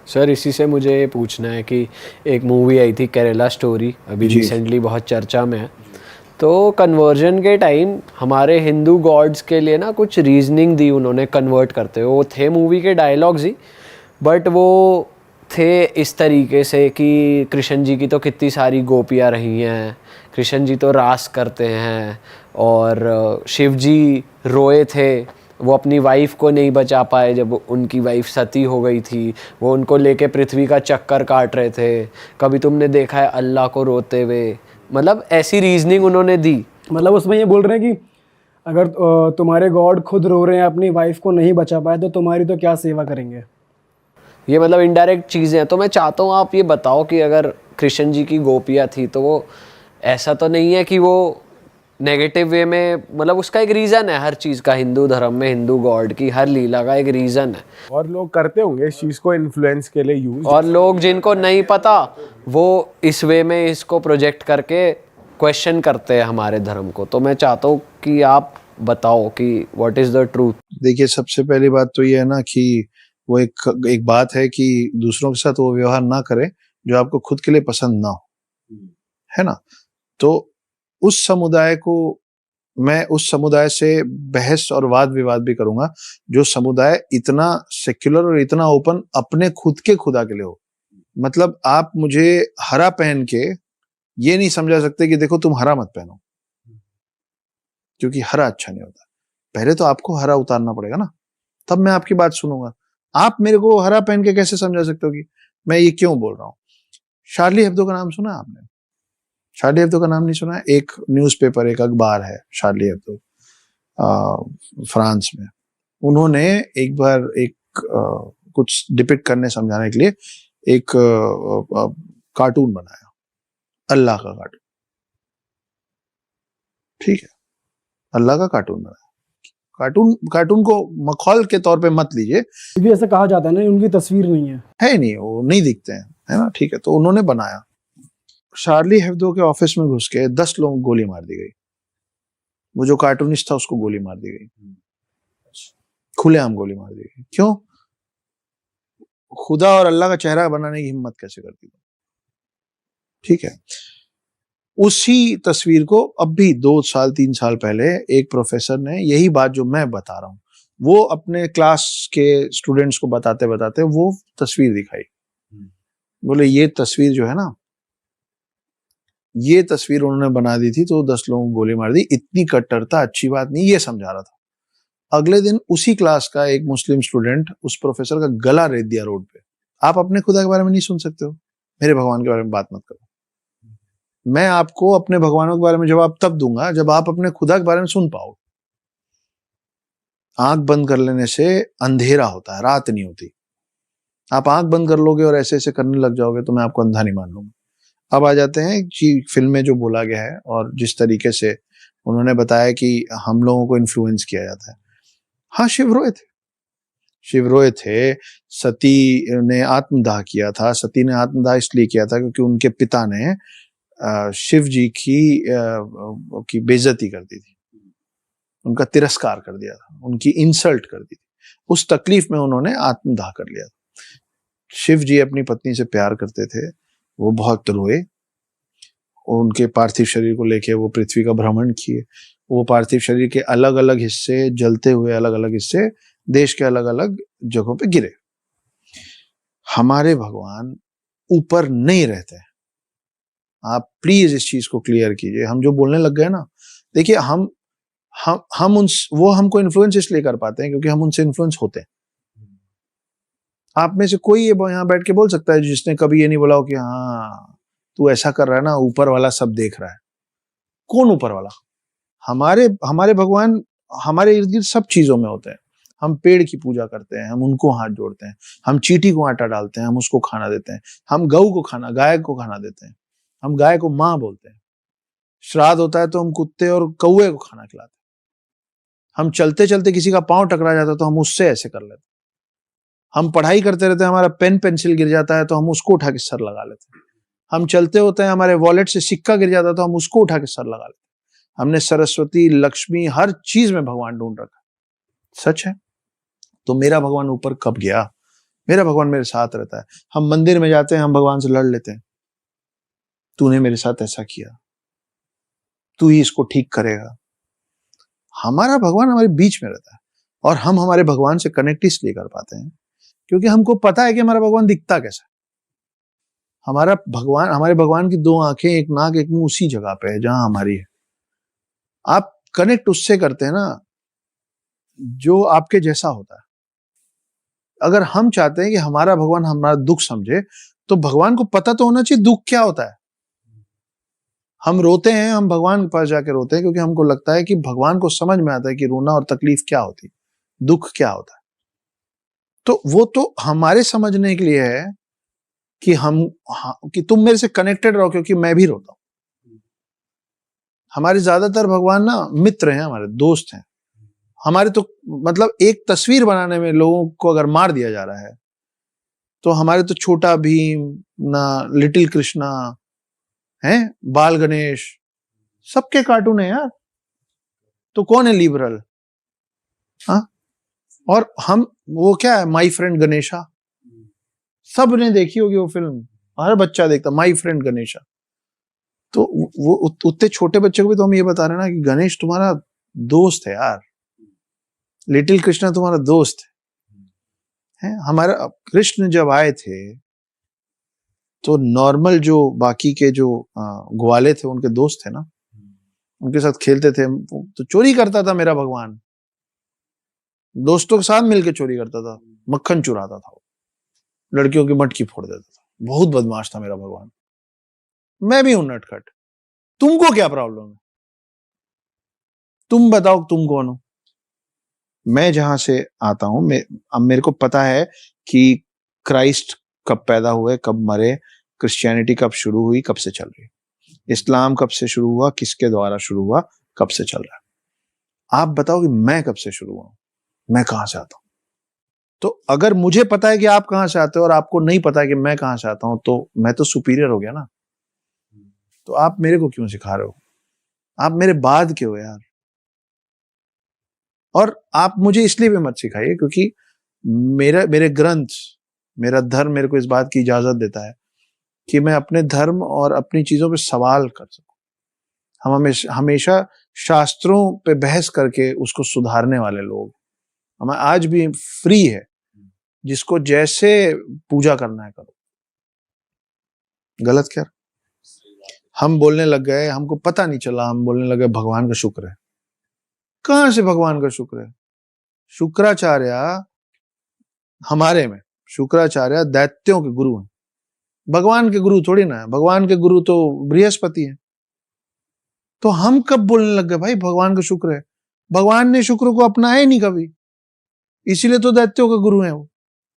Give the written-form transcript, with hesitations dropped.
Sir इसी से मुझे ये पूछना है कि एक मूवी आई थी केरला स्टोरी, अभी जी। रिसेंटली बहुत चर्चा में है। तो कन्वर्जन के टाइम हमारे हिंदू गॉड्स के लिए ना कुछ रीजनिंग दी उन्होंने कन्वर्ट करते हुए, वो थे मूवी के डायलॉग्स ही, बट वो थे इस तरीके से कि कृष्ण जी की तो कितनी सारी गोपियाँ रही हैं, कृष्ण जी तो रास करते हैं, और शिव जी रोए थे, वो अपनी वाइफ को नहीं बचा पाए जब उनकी वाइफ सती हो गई थी, वो उनको लेके पृथ्वी का चक्कर काट रहे थे, कभी तुमने देखा है अल्लाह को रोते हुए, मतलब ऐसी रीजनिंग उन्होंने दी। मतलब उसमें ये बोल रहे हैं कि अगर तुम्हारे गॉड खुद रो रहे हैं, अपनी वाइफ को नहीं बचा पाए, तो तुम्हारी तो क्या सेवा करेंगे। ये मतलब इनडायरेक्ट चीज़ें हैं। तो मैं चाहता हूँ आप ये बताओ कि अगर कृष्ण जी की गोपियाँ थी तो वो ऐसा तो नहीं है कि वो नेगेटिव वे में, मतलब उसका एक रीज़न है हर चीज़ का, हिंदू धर्म में हिंदू गॉड की हर लीला का एक रीज़न है, और लोग करते होंगे इस चीज को इन्फ्लुएंस के लिए यूज। और लोग जिनको नहीं पता वो इस वे में इसको प्रोजेक्ट करके क्वेश्चन करते हैं हमारे धर्म को। तो मैं चाहता हूँ कि आप बताओ कि व्हाट इज़ द ट्रूथ। देखिए, सबसे पहली बात तो ये है ना कि वो एक बात है कि दूसरों के साथ वो व्यवहार ना करें जो आपको खुद के लिए पसंद ना हो, है ना। तो उस समुदाय को, मैं उस समुदाय से बहस और वाद विवाद भी करूंगा जो समुदाय इतना सेक्युलर और इतना ओपन अपने खुद के खुदा के लिए हो। मतलब आप मुझे हरा पहन के ये नहीं समझा सकते कि देखो तुम हरा मत पहनो, क्योंकि हरा अच्छा नहीं होता। पहले तो आपको हरा उतारना पड़ेगा ना, तब मैं आपकी बात सुनूंगा। आप मेरे को हरा पहन के कैसे समझा सकते हो कि मैं ये क्यों बोल रहा हूँ। शार्ली हेब्दो का नाम सुना है आपने? शार्ली हेब्दो का नाम नहीं सुना है? एक न्यूज़पेपर, एक अखबार है शार्ली हेब्दो, फ्रांस में। उन्होंने एक बार कुछ डिपिक्ट करने समझाने के लिए एक कार्टून बनाया, अल्लाह का कार्टून। ठीक है, अल्लाह का कार्टून बनाया। कार्टून को मखौल के तौर पे मत लीजिए, क्योंकि ऐसा कहा जाता है ना, उनकी तस्वीर नहीं है नहीं, वो नहीं दिखते हैं, है ना। ठीक है, तो उन्होंने बनाया। शार्ली हेब्दो के ऑफिस में घुस के 10 लोगों को गोली मार दी गई। वो जो कार्टूनिस्ट था उसको गोली मार दी गई, खुलेआम गोली मार दी गई। क्यों? खुदा और अल्लाह का चेहरा बनाने की हिम्मत कैसे करती थी? ठीक है, उसी तस्वीर को अब भी 2 साल 3 साल पहले एक प्रोफेसर ने यही बात जो मैं बता रहा हूँ, वो अपने क्लास के स्टूडेंट्स को बताते बताते वो तस्वीर दिखाई। बोले ये तस्वीर जो है ना, ये तस्वीर उन्होंने बना दी थी तो 10 लोगों को गोली मार दी। इतनी कट्टरता अच्छी बात नहीं, ये समझा रहा था। अगले दिन उसी क्लास का एक मुस्लिम स्टूडेंट उस प्रोफेसर का गला रेत दिया रोड पे। आप अपने खुदा के बारे में नहीं सुन सकते हो? मेरे भगवान के बारे में बात मत करो। मैं आपको अपने भगवानों के बारे में जवाब तब दूंगा जब आप अपने खुदा के बारे में सुन पाओ। आंख बंद कर लेने से अंधेरा होता है, रात नहीं होती। आप आंख बंद कर लोगे और ऐसे ऐसे करने लग जाओगे तो मैं आपको अंधा नहीं मान लूंगा। अब आ जाते हैं कि फिल्म में जो बोला गया है और जिस तरीके से उन्होंने बताया कि हम लोगों को इन्फ्लुएंस किया जाता है। हाँ, शिव रोए थे, शिव रोए थे। सती ने आत्मदाह किया था। सती ने आत्मदाह इसलिए किया था क्योंकि उनके पिता ने शिव जी की बेइज्जती कर दी थी, उनका तिरस्कार कर दिया था, उनकी इंसल्ट कर दी थी। उस तकलीफ में उन्होंने आत्मदाह कर लिया था। शिव जी अपनी पत्नी से प्यार करते थे, वो बहुत रोए। उनके पार्थिव शरीर को लेके वो पृथ्वी का भ्रमण किए। वो पार्थिव शरीर के अलग अलग हिस्से, जलते हुए अलग अलग हिस्से देश के अलग अलग जगहों पे गिरे। हमारे भगवान ऊपर नहीं रहते। आप प्लीज इस चीज को क्लियर कीजिए। हम जो बोलने लग गए ना, देखिए हम उन वो हमको इन्फ्लुएंस इसलिए कर पाते हैं क्योंकि हम उनसे इन्फ्लुएंस होते हैं। आप में से कोई ये यहाँ बैठ के बोल सकता है जिसने कभी ये नहीं बोला हो कि हाँ तू ऐसा कर रहा है ना, ऊपर वाला सब देख रहा है। कौन ऊपर वाला? हमारे हमारे भगवान हमारे इर्द गिर्द सब चीजों में होते हैं। हम पेड़ की पूजा करते हैं, हम उनको हाथ जोड़ते हैं, हम चींटी को आटा डालते हैं, हम उसको खाना देते हैं, हम गऊ को खाना, गाय को खाना देते हैं, हम गाय को माँ बोलते हैं। श्राद्ध होता है तो हम कुत्ते और कौए को खाना खिलाते हैं। हम चलते चलते किसी का पांव टकरा जाता है तो हम उससे ऐसे कर लेते हैं। हम पढ़ाई करते रहते हैं, हमारा पेन पेंसिल गिर जाता है तो हम उसको उठा के सर लगा लेते हैं। हम चलते होते हैं, हमारे वॉलेट से सिक्का गिर जाता है तो हम उसको उठा के सर लगा लेते हैं। हमने सरस्वती, लक्ष्मी, हर चीज में भगवान ढूंढ रखा। सच है। तो मेरा भगवान ऊपर कब गया? मेरा भगवान मेरे साथ रहता है। हम मंदिर में जाते हैं, हम भगवान से लड़ लेते हैं, तूने मेरे साथ ऐसा किया, तू ही इसको ठीक करेगा। हमारा भगवान हमारे बीच में रहता है, और हम हमारे भगवान से कनेक्ट इसलिए कर पाते हैं क्योंकि हमको पता है कि हमारा भगवान दिखता कैसा है। हमारे भगवान की 2 आंखें, 1 नाक, 1 मुंह उसी जगह पे है जहां हमारी है। आप कनेक्ट उससे करते हैं ना जो आपके जैसा होता है। अगर हम चाहते हैं कि हमारा भगवान हमारा दुख समझे, तो भगवान को पता तो होना चाहिए दुख क्या होता है। हम रोते हैं, हम भगवान के पास जाके रोते हैं क्योंकि हमको लगता है कि भगवान को समझ में आता है कि रोना और तकलीफ क्या होती है, दुख क्या होता है। तो वो तो हमारे समझने के लिए है कि कि तुम मेरे से कनेक्टेड रहो, क्योंकि मैं भी रोता हूं। हमारे ज्यादातर भगवान ना मित्र हैं, हमारे दोस्त हैं। हमारे तो मतलब एक तस्वीर बनाने में लोगों को अगर मार दिया जा रहा है, तो हमारे तो छोटा भीम ना, लिटिल कृष्णा हैं, बाल गणेश, सबके कार्टून है यार। तो कौन है लिबरल? हाँ, और हम वो क्या है, माई फ्रेंड गणेशा, सब ने देखी होगी वो फिल्म, हर बच्चा देखता माई फ्रेंड गणेशा। तो वो उतने छोटे बच्चे को भी तो हम ये बता रहे हैं ना कि गणेश तुम्हारा दोस्त है यार, लिटिल कृष्णा तुम्हारा दोस्त है। हमारा कृष्ण जब आए थे तो नॉर्मल जो बाकी के जो ग्वाले थे उनके दोस्त थे ना, उनके साथ खेलते थे। तो चोरी करता था मेरा भगवान, दोस्तों के साथ मिलके चोरी करता था, मक्खन चुराता था, लड़कियों की मटकी फोड़ देता था। बहुत बदमाश था मेरा भगवान। मैं भी हूं नटखट, तुमको क्या प्रॉब्लम है? तुम बताओ तुम कौन हो? मैं जहां से आता हूं, अब मेरे को पता है कि क्राइस्ट कब पैदा हुए, कब मरे, क्रिश्चियनिटी कब शुरू हुई, कब से चल रही, इस्लाम कब से शुरू हुआ, किसके द्वारा शुरू हुआ, कब से चल रहा है। आप बताओ कि मैं कब से शुरू हुआ, मैं कहां से आता हूं। तो अगर मुझे पता है कि आप कहां से आते हो और आपको नहीं पता है कि मैं कहां से आता हूं, तो मैं तो सुपीरियर हो गया ना। तो आप मेरे को क्यों सिखा रहे हो? आप मेरे बाद के हो यार। और आप मुझे इसलिए भी मत सिखाइए क्योंकि मेरे ग्रंथ, मेरा धर्म मेरे को इस बात की इजाजत देता है कि मैं अपने धर्म और अपनी चीजों पे सवाल कर सकूं। हम हमेशा शास्त्रों पे बहस करके उसको सुधारने वाले लोग। हमें आज भी फ्री है, जिसको जैसे पूजा करना है करो। गलत क्या? हम बोलने लग गए, हमको पता नहीं चला, हम बोलने लगे भगवान का शुक्र है। कहां से भगवान का शुक्र है? शुक्राचार्य हमारे में, शुक्राचार्य दैत्यों के गुरु हैं, भगवान के गुरु थोड़ी ना है। भगवान के गुरु तो बृहस्पति हैं। तो हम कब बोलने लग गए भाई भगवान का शुक्र है? भगवान ने शुक्र को अपनाया ही नहीं कभी, इसीलिए तो दैत्यों का गुरु है वो।